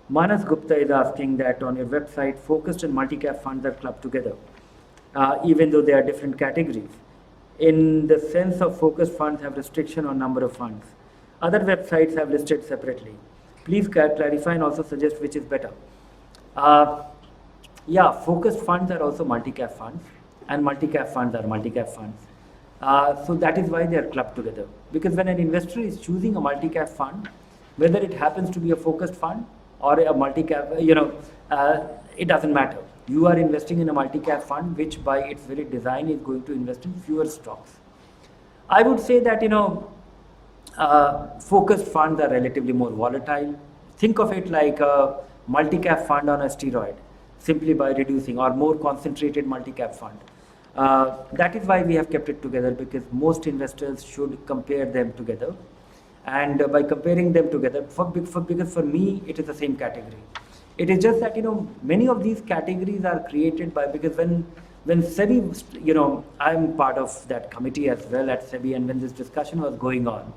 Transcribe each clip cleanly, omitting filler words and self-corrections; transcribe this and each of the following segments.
Manas Gupta is asking that on your website, focused and multi-cap funds are clubbed together, even though they are different categories. In the sense of focused funds have restriction on number of funds. Other websites have listed separately. Please clarify and also suggest which is better. Uh, yeah, focused funds are also multi-cap funds, and multi-cap funds are multi-cap funds. So that is why they are clubbed together. Because when an investor is choosing a multi-cap fund, whether it happens to be a focused fund or a multi-cap, it doesn't matter. You are investing in a multi-cap fund, which by its very design is going to invest in fewer stocks. I would say that, focused funds are relatively more volatile. Think of it like a multi-cap fund on a steroid, simply by reducing, or more concentrated multi-cap fund. That is why we have kept it together, because most investors should compare them together. And by comparing them together, because for me, it is the same category. It is just that, many of these categories are created by, because when SEBI, I'm part of that committee as well at SEBI, and when this discussion was going on,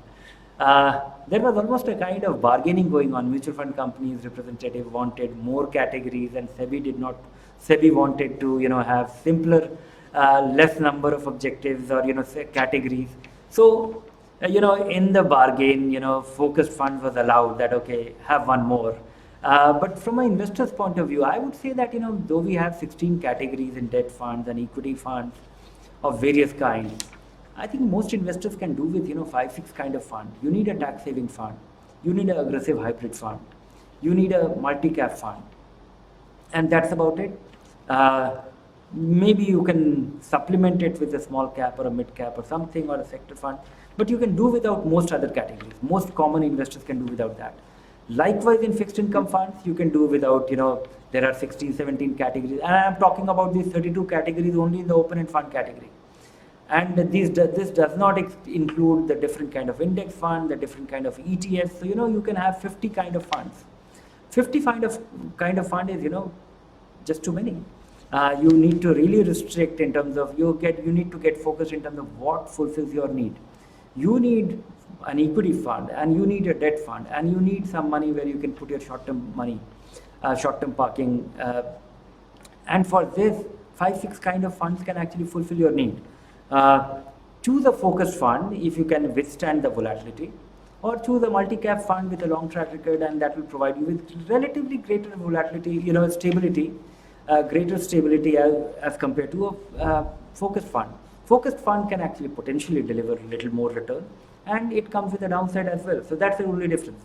there was almost a kind of bargaining going on. Mutual fund companies representative wanted more categories, and SEBI did not. SEBI wanted to, have simpler, less number of objectives, or categories. So, in the bargain, focused fund was allowed that, okay, have one more. But from an investor's point of view, I would say that, though we have 16 categories in debt funds and equity funds of various kinds, I think most investors can do with, 5-6 kind of fund. You need a tax saving fund. You need an aggressive hybrid fund. You need a multi-cap fund. And that's about it. Maybe you can supplement it with a small cap or a mid cap or something, or a sector fund, but you can do without most other categories. Most common investors can do without that. Likewise, in fixed income funds, you can do without, there are 16, 17 categories. And I'm talking about these 32 categories only in the open-end fund category. And this does not include the different kind of index fund, the different kind of ETFs. So, you can have 50 kind of funds. 50 kind of fund is, just too many. You need to really restrict in terms of, you need to get focused in terms of what fulfills your need. You need an equity fund, and you need a debt fund, and you need some money where you can put your short-term money, short-term parking. And for this, 5-6 kind of funds can actually fulfill your need. Choose a focused fund if you can withstand the volatility, or choose a multi-cap fund with a long track record, and that will provide you with relatively greater volatility, stability, greater stability as compared to a focused fund. Focused fund can actually potentially deliver a little more return, and it comes with a downside as well. So that's the only difference.